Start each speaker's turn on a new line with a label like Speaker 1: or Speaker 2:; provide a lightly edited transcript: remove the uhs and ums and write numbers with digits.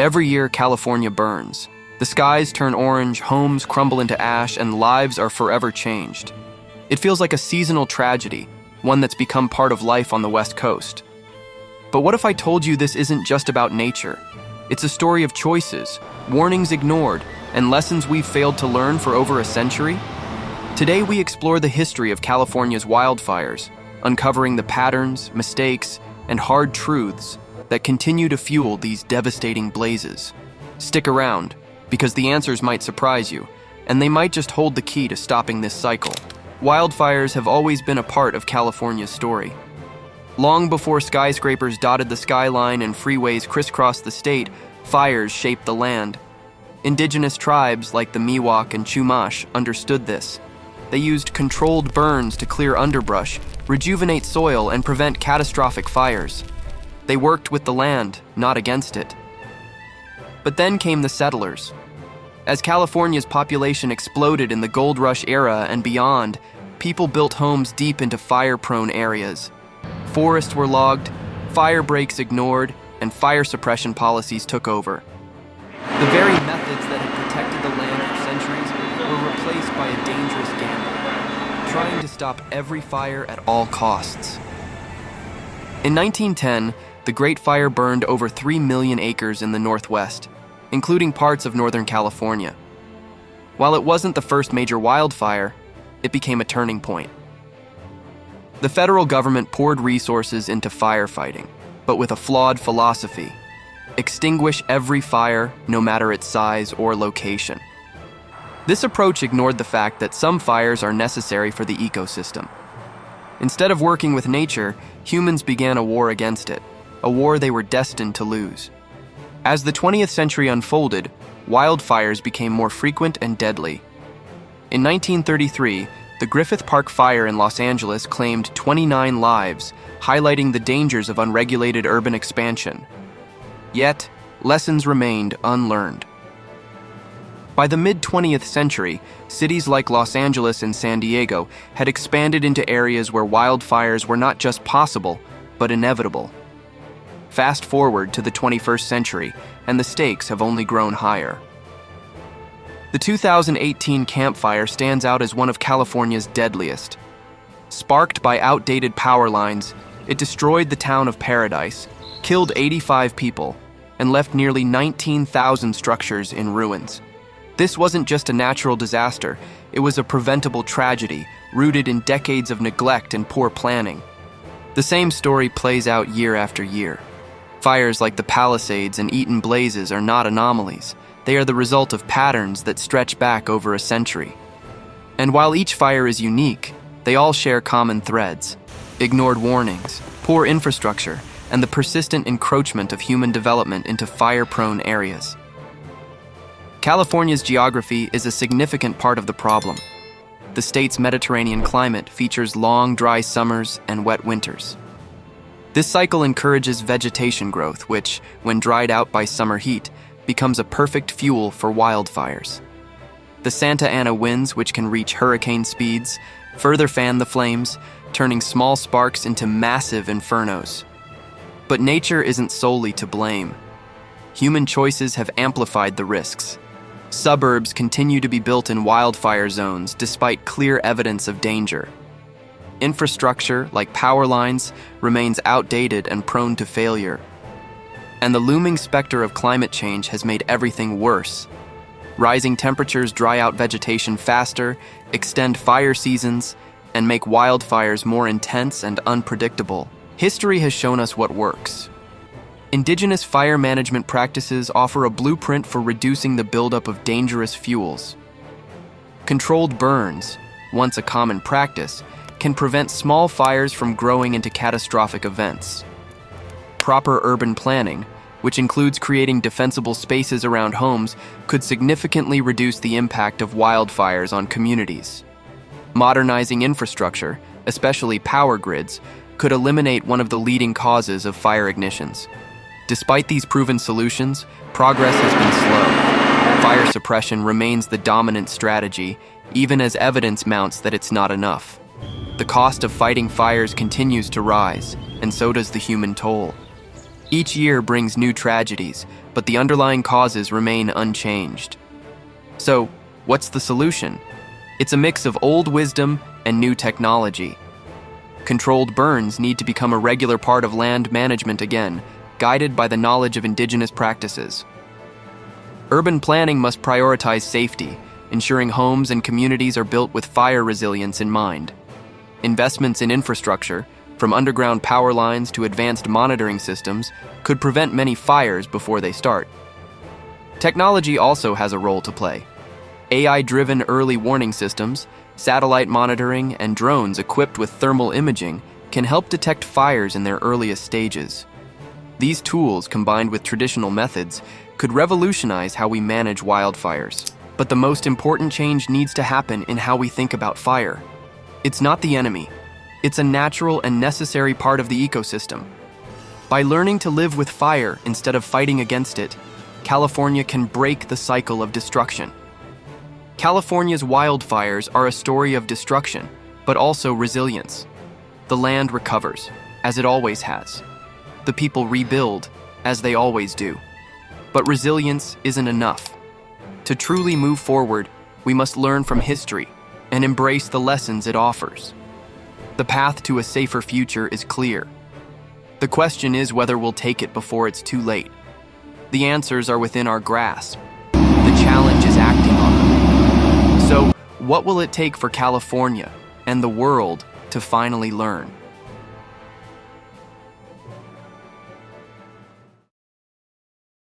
Speaker 1: Every year, California burns. The skies turn orange, homes crumble into ash, and lives are forever changed. It feels like a seasonal tragedy, one that's become part of life on the West Coast. But what if I told you this isn't just about nature? It's a story of choices, warnings ignored, and lessons we've failed to learn for over a century? Today we explore the history of California's wildfires, uncovering the patterns, mistakes, and hard truths that continue to fuel these devastating blazes. Stick around, because the answers might surprise you, and they might just hold the key to stopping this cycle. Wildfires have always been a part of California's story. Long before skyscrapers dotted the skyline and freeways crisscrossed the state, fires shaped the land. Indigenous tribes like the Miwok and Chumash understood this. They used controlled burns to clear underbrush, rejuvenate soil, and prevent catastrophic fires. They worked with the land, not against it. But then came the settlers. As California's population exploded in the Gold Rush era and beyond, people built homes deep into fire-prone areas. Forests were logged, fire breaks ignored, and fire suppression policies took over. The very methods that had protected the land for centuries were replaced by a dangerous gamble, trying to stop every fire at all costs. In 1910, the Great Fire burned over 3 million acres in the Northwest, including parts of Northern California. While it wasn't the first major wildfire, it became a turning point. The federal government poured resources into firefighting, but with a flawed philosophy: extinguish every fire, no matter its size or location. This approach ignored the fact that some fires are necessary for the ecosystem. Instead of working with nature, humans began a war against it, a war they were destined to lose. As the 20th century unfolded, wildfires became more frequent and deadly. In 1933, the Griffith Park fire in Los Angeles claimed 29 lives, highlighting the dangers of unregulated urban expansion. Yet, lessons remained unlearned. By the mid-20th century, cities like Los Angeles and San Diego had expanded into areas where wildfires were not just possible, but inevitable. Fast forward to the 21st century, and the stakes have only grown higher. The 2018 Camp Fire stands out as one of California's deadliest. Sparked by outdated power lines, it destroyed the town of Paradise, killed 85 people, and left nearly 19,000 structures in ruins. This wasn't just a natural disaster, it was a preventable tragedy rooted in decades of neglect and poor planning. The same story plays out year after year. Fires like the Palisades and Eaton blazes are not anomalies. They are the result of patterns that stretch back over a century. And while each fire is unique, they all share common threads: ignored warnings, poor infrastructure, and the persistent encroachment of human development into fire-prone areas. California's geography is a significant part of the problem. The state's Mediterranean climate features long, dry summers and wet winters. This cycle encourages vegetation growth, which, when dried out by summer heat, becomes a perfect fuel for wildfires. The Santa Ana winds, which can reach hurricane speeds, further fan the flames, turning small sparks into massive infernos. But nature isn't solely to blame. Human choices have amplified the risks. Suburbs continue to be built in wildfire zones despite clear evidence of danger. Infrastructure, like power lines, remains outdated and prone to failure. And the looming specter of climate change has made everything worse. Rising temperatures dry out vegetation faster, extend fire seasons, and make wildfires more intense and unpredictable. History has shown us what works. Indigenous fire management practices offer a blueprint for reducing the buildup of dangerous fuels. Controlled burns, once a common practice, can prevent small fires from growing into catastrophic events. Proper urban planning, which includes creating defensible spaces around homes, could significantly reduce the impact of wildfires on communities. Modernizing infrastructure, especially power grids, could eliminate one of the leading causes of fire ignitions. Despite these proven solutions, progress has been slow. Fire suppression remains the dominant strategy, even as evidence mounts that it's not enough. The cost of fighting fires continues to rise, and so does the human toll. Each year brings new tragedies, but the underlying causes remain unchanged. So, what's the solution? It's a mix of old wisdom and new technology. Controlled burns need to become a regular part of land management again, guided by the knowledge of indigenous practices. Urban planning must prioritize safety, ensuring homes and communities are built with fire resilience in mind. Investments in infrastructure, from underground power lines to advanced monitoring systems, could prevent many fires before they start. Technology also has a role to play. AI-driven early warning systems, satellite monitoring, and drones equipped with thermal imaging can help detect fires in their earliest stages. These tools, combined with traditional methods, could revolutionize how we manage wildfires. But the most important change needs to happen in how we think about fire. It's not the enemy. It's a natural and necessary part of the ecosystem. By learning to live with fire instead of fighting against it, California can break the cycle of destruction. California's wildfires are a story of destruction, but also resilience. The land recovers, as it always has. The people rebuild, as they always do. But resilience isn't enough. To truly move forward, we must learn from history and embrace the lessons it offers. The path to a safer future is clear. The question is whether we'll take it before it's too late. The answers are within our grasp. The challenge is acting on them. So, what will it take for California and the world to finally learn?